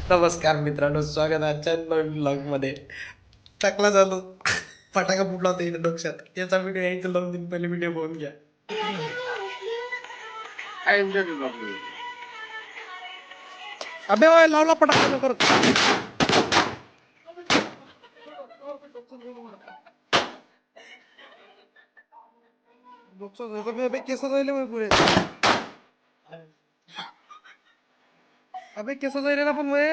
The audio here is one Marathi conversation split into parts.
नमस्कार मित्रांनो, स्वागत आहे आजच्या नवीन ब्लॉग मध्ये. टाकला झालो फटाका फुटला होता इथे डोक्यात. याचा व्हिडिओ यायचं 2 दिन पहिले व्हिडिओ बघून घ्या. अबे ओय, लावला फटाका लवकर. केस जायले मग पुढे. अबे केस जायले ना पण माझे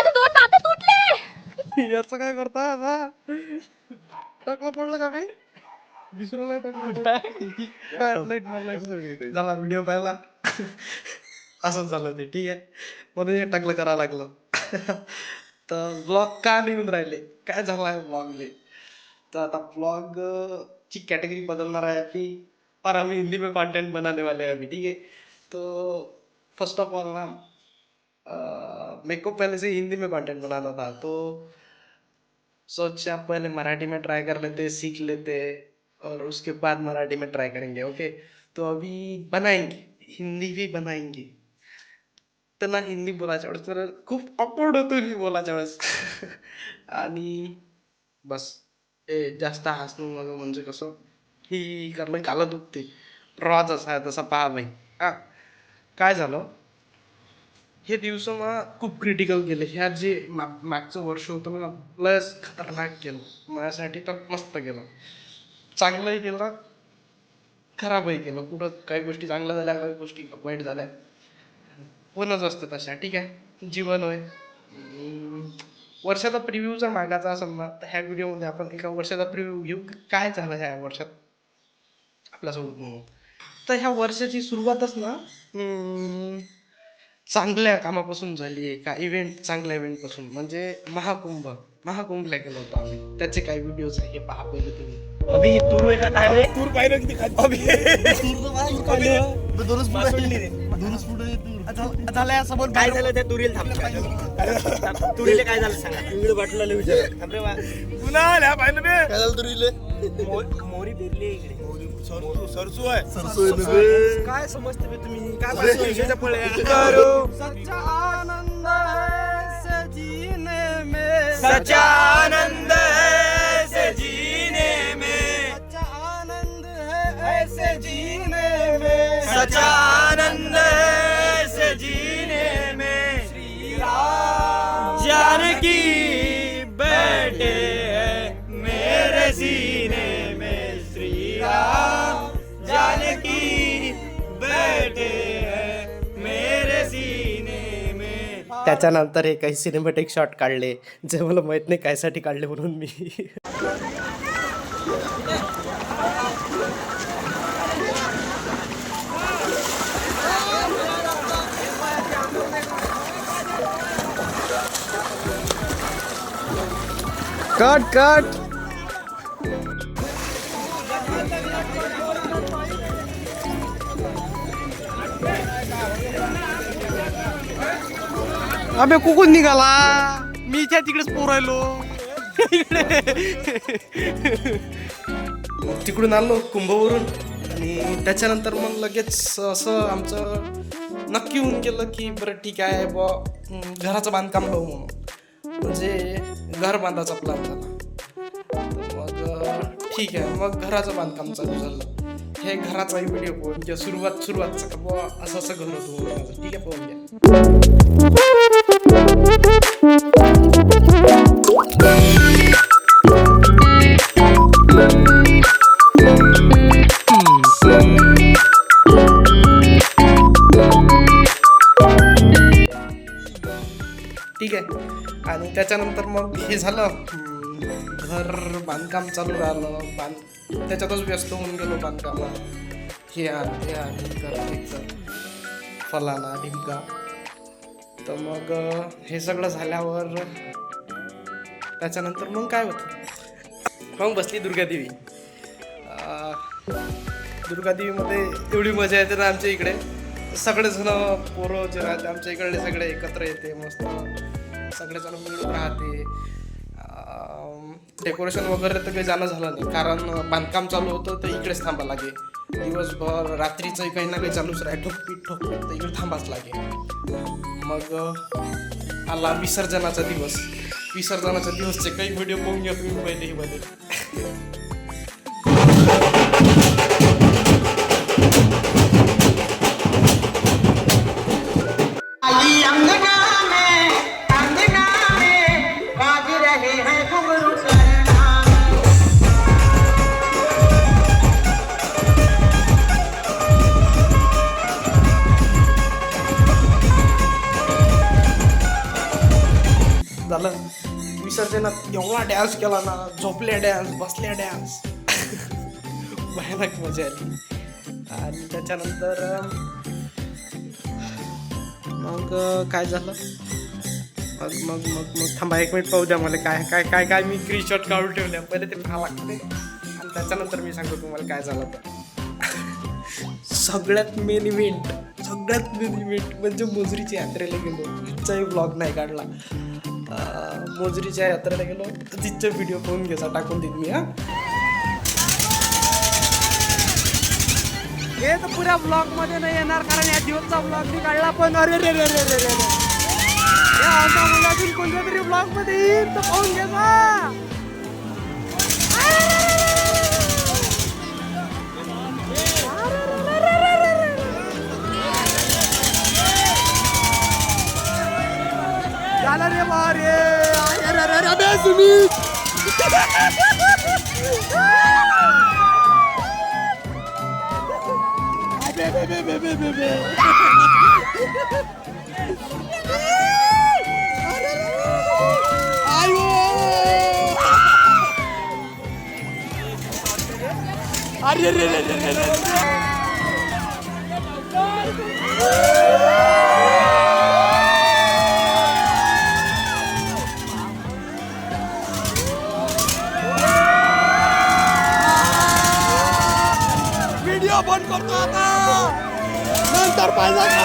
2 दात तुटले. याचं काय करता आता? टाकला पडलं का काही? विसरू नाही झाला व्हिडिओ पाहिला. असंच झालं ते. ठीक आहे, म्हणून हे टाकलं करावं लागलं. तर ब्लॉग का निघून राहिले, काय झालं आहे ब्लॉगले? तर आता ब्लॉग ची कैटेगरी बदलणार है अभी, और हम हिंदी में कंटेंट बनाने वाले हैं अभी. ठीक है, तो फर्स्ट ऑफ ऑल ना, मेरे को पहले से हिंदी में कंटेंट बनाना था, तो सोचा पहले मराठी में ट्राई कर लेते, सीख लेते, और उसके बाद मराठी में ट्राई करेंगे. ओके, तो अभी बनाएंगे, हिंदी भी बनाएंगे. तर ना हिंदी बोलायच्या वेळेस तर खूप ऑकवर्ड होतो हिंदी बोलायच्या वेळेस. आणि बस हे जास्त हसणं वगैरे म्हणजे कसं ही करणं गालं दुखते. प्रवास असा आहे तसा पहा नाही. काय झालं, हे दिवस ना खूप क्रिटिकल गेले. ह्या जे मागचं वर्ष होतं ना, लस खतरनाक गेलं माझ्यासाठी. तर मस्त गेलं, चांगलंही केलं, खराबही केलं. कुठं काही गोष्टी चांगल्या झाल्या, काही गोष्टी वाईट झाल्या. होणंच असतं तशा. ठीक आहे, जीवन होय. वर्षाचा प्रिव्ह्यू जर मागायचा असेल ना, तर ह्या व्हिडिओमध्ये आपण एका वर्षाचा प्रिव्ह्यू घेऊ. काय झालं ह्या वर्षात आपल्यासोबत म्हणून. तर ह्या वर्षाची सुरुवातच ना चांगल्या कामापासून झाली आहे. का इव्हेंट, चांगल्या इव्हेंटपासून. म्हणजे महाकुंभला गेलो होतो आम्ही. त्याचे काही व्हिडिओज आहे, हे पहा पहिले तुम्ही. अभी तूर आहे का काय रे? तूर पाहिलं किती खाली अभी दोनच मासवडली रे. दोनच फुट झालं समोर काय झालं त्या तुरीला तुरीला काय झालं सांगा. व्हिडिओ पाठवला विचार. पुन्हा आल्या पाहिलं बे काय झालं तुरीले मोरी पेरली इकडे. सरसू आहे काय समजते बे तुम्ही काय पाहिजे विषयाच्या पळ्या. सच्चा आनंद है जीने में, सच्चा आनंद ऐसे जीने में, सच्चा आनंद है ऐसे जीने में, सच्चा आनंद ऐसे जीने में. श्री राम जानकी बैठे हैं मेरे सीने में. श्री राम जानकी बैठे हैं मेरे सीने में. त्याच्यानंतर हे काही सिनेमॅटिक शॉट काढले, जे मला माहित नाही कायसाठी काढले म्हणून मी. कट अबे कुकून निघाला, मी इथे तिकडेच पोरायलो. तिकडून आलो कुंभवरून, आणि त्याच्यानंतर मग लगेच असं आमचं नक्की होऊन गेलं की बरं ठीक आहे बा, घराचं बांधकाम पाहू म्हणून. म्हणजे घर बांधायचा प्लॅन झाला. मग ठीक आहे, मग घराचं बांधकाम चालू झालं. हे घराचाही व्हिडिओ पाहून घ्या. सुरुवातचं का बुवा असं असं घर होतं माझं. ठीक आहे, पाहून घ्या. ठीक आहे, आणि त्याच्यानंतर मग हे झालं, घर बांधकाम चालू राहिलं. त्याच्यातच व्यस्त होऊन गेलो बांधकामात. हे फलाना ढिमका. तर मग हे सगळं झाल्यावर त्याच्यानंतर मग काय होतं, मग बसली दुर्गादेवी. दुर्गादेवीमध्ये एवढी मजा येते ना आमच्या इकडे. सगळेजण पोरं जे राहते आमच्या इकडले सगळे एकत्र येते, मस्त सगळेजण मिळून राहते. डेकोरेशन वगैरे तर काही जाणं झालं नाही, कारण बांधकाम चालू होतं तर इकडेच थांबा लागे. दिवसभर रात्रीचं काही ना काही चालूच राहील, ठोकपीट तर इकडे थांबाच लागेल. मग आला विसर्जनाचा दिवस. विसर्जनाच्या दिवसचे काही व्हिडिओ पाहून घ्या तुम्ही पहिले मध्ये. झालं विसर्जनात एवढा डॅन्स केला ना, झोपल्या डॅन्स, बसल्या डॅन्स. भयानक मजा आली. आणि त्याच्यानंतर मग काय झालं, मग मग मग मग थांबा एक मिनिट पाहू द्या मला काय काय काय काय मी स्क्रीनशॉट काढून ठेवले. पहिले ते पाहावं लागते आणि त्याच्यानंतर मी सांगतो तुम्हाला काय झालं. तर सगळ्यात मेन इव्हेंट म्हणजे मोजरीच्या यात्रेला गेलो. तिचाही ब्लॉग नाही काढला. मोजरीच्या यात्रेला गेलो, तिचे व्हिडिओ पाहून घ्यायचा, टाकून देईन मी. हे तर पुऱ्या ब्लॉग मध्ये नाही येणार कारण या दिवसचा ब्लॉग मी काढला. पण अरे रे रे रे रे रे या मुलातून कोणत्या तरी ब्लॉग मध्ये येईल तर पाहून घ्यायचा. झालं रे बारे सुमित. अरे रे रे रे रे व्हिडिओ बंद करतो आता. नंतर पाहिजे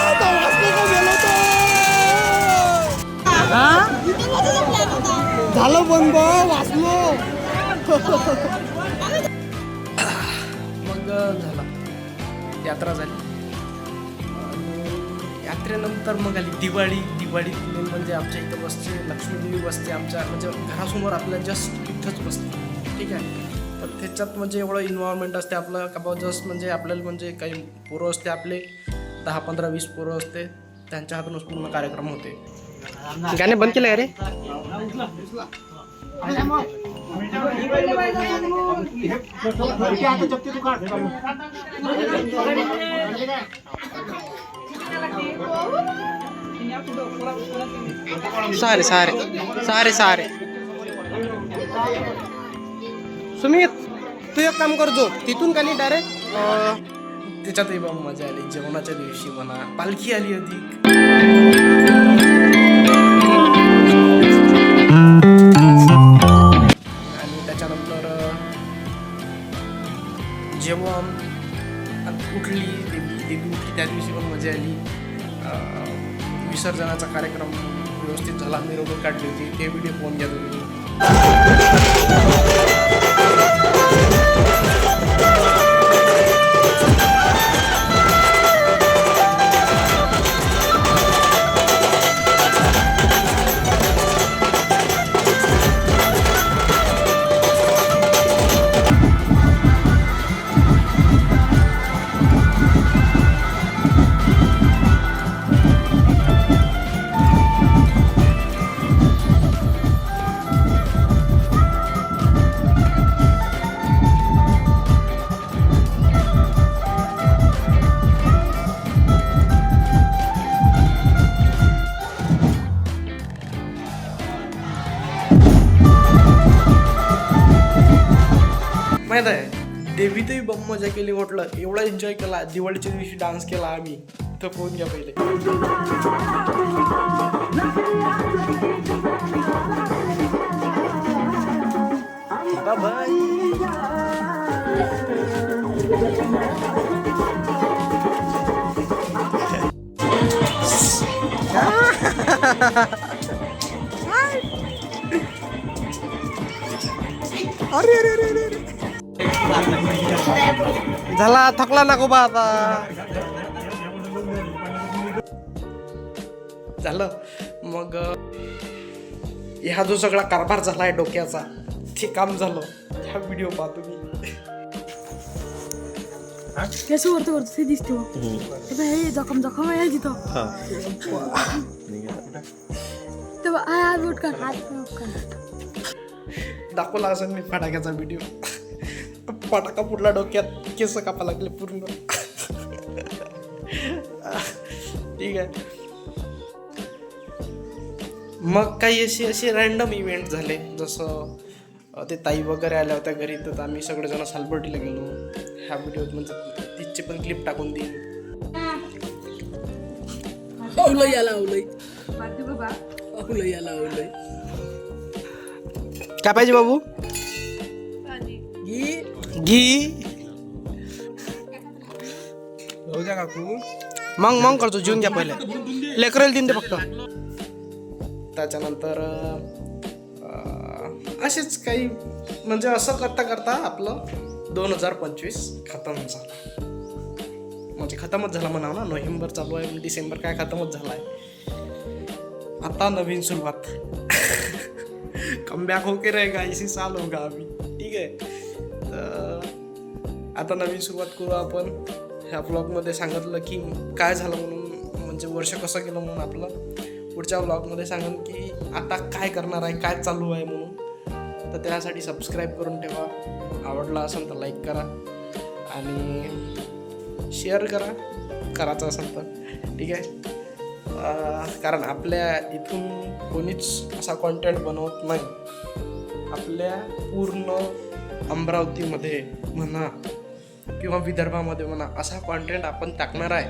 झालं बंद, वाचलो. मग झाला, यात्रा झाली. यात्रेनंतर मग आली दिवाळी. दिवाळी म्हणजे आमच्या इथं बसते, लक्ष्मीदेवी बसते आमच्या म्हणजे घरासमोर आपल्या जस्ट इथंच बसते. ठीक आहे. पण त्याच्यात म्हणजे एवढं इन्व्हॉल्वमेंट असते आपलं का बा जस्ट म्हणजे आपल्याला म्हणजे काही पोरं असते आपले 10, 15, 20 पोरं असते, त्यांच्या हातूनच पूर्ण कार्यक्रम होते. गाणे बंद केले रे. सारे सारे सारे सारे सुमित तू एक काम करतो तिथून खाली डायरेक्ट त्याच्यातही बघ मजा आली. जेवणाच्या दिवशी म्हणा, पालखी आली होती. आणि त्याच्यानंतर जेवण उठली देवी उठली त्या दिवशी पण मजा आली. विसर्जनाचा कार्यक्रम व्यवस्थित झाला, मिरवणूक काढली होती, ते व्हिडिओ पाहून घ्या तुम्ही. माहित आहे देवीतही बम मजा केली. म्हटलं एवढा एन्जॉय केला. दिवाळीच्या दिवशी डान्स केला आम्ही. तर फोन घ्या पहिले. अरे अरे अरे झाला थकला नको बा आता. झालं मग ह्या जो सगळा कारभार झालाय डोक्याचा ते काम झालं. हा व्हिडिओ पाहतो मी. कसं वरती वरती ते दिसते हो. हे जखम जखम आहे तिथं. तेव्हा हात बोट कर हात बोट कर. दाखवला असेल मी फटाक्याचा व्हिडिओ. फटाका पुढला डोक्यात केस कापा लागले पूर्ण. ठीक आहे. मग काही असे रॅन्डम इव्हेंट झाले, जसं ते ताई वगैरे आल्या होत्या घरी, तर आम्ही सगळेजण सालबर्टीला गेलो. ह्या व्हिडिओत म्हणजे तिचे पण क्लिप टाकून देईन. आवलंय याला आवलंय आवलंय याला आवलंय. काय पाहिजे बाबू? घी काकू मग करतो. जेवून घ्या पहिले, लेकरेल दिन ते फक्त. त्याच्यानंतर असेच काही म्हणजे असं करता करता आपलं 2025 खतम झालं. म्हणजे खतमच झाला म्हणावं ना. नोव्हेंबर चालू आहे, डिसेंबर काय खतमच झाला आहे. आता नवीन सुरुवात. कमबॅक होके रहेगा, इसी साल होगा अभी. ठीक आहे. तर आता नवीन सुरुवात करू आपण. ह्या ब्लॉगमध्ये सांगितलं की काय झालं म्हणून, म्हणजे वर्ष कसं गेलं म्हणून. आपलं पुढच्या ब्लॉगमध्ये सांगेन की आता काय करणार आहे, काय चालू आहे म्हणून. तर त्यासाठी सबस्क्राईब करून ठेवा. आवडला असेल तर लाईक करा आणि शेअर करायचं असेल तर. ठीक आहे. कारण आपल्या इथून कोणीच असा कॉन्टेंट बनवत नाही. आपल्या पूर्ण अमरावतीमध्ये म्हणा किंवा विदर्भामध्ये म्हणा असा कॉन्टेंट आपण टाकणार आहे.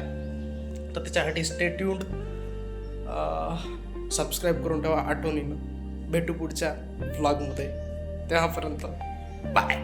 तर त्याच्यासाठी स्टे ट्यून्ड. सबस्क्राईब करून ठेवा आठवणीनं. भेटू पुढच्या व्लॉगमध्ये. तेव्हापर्यंत बाय.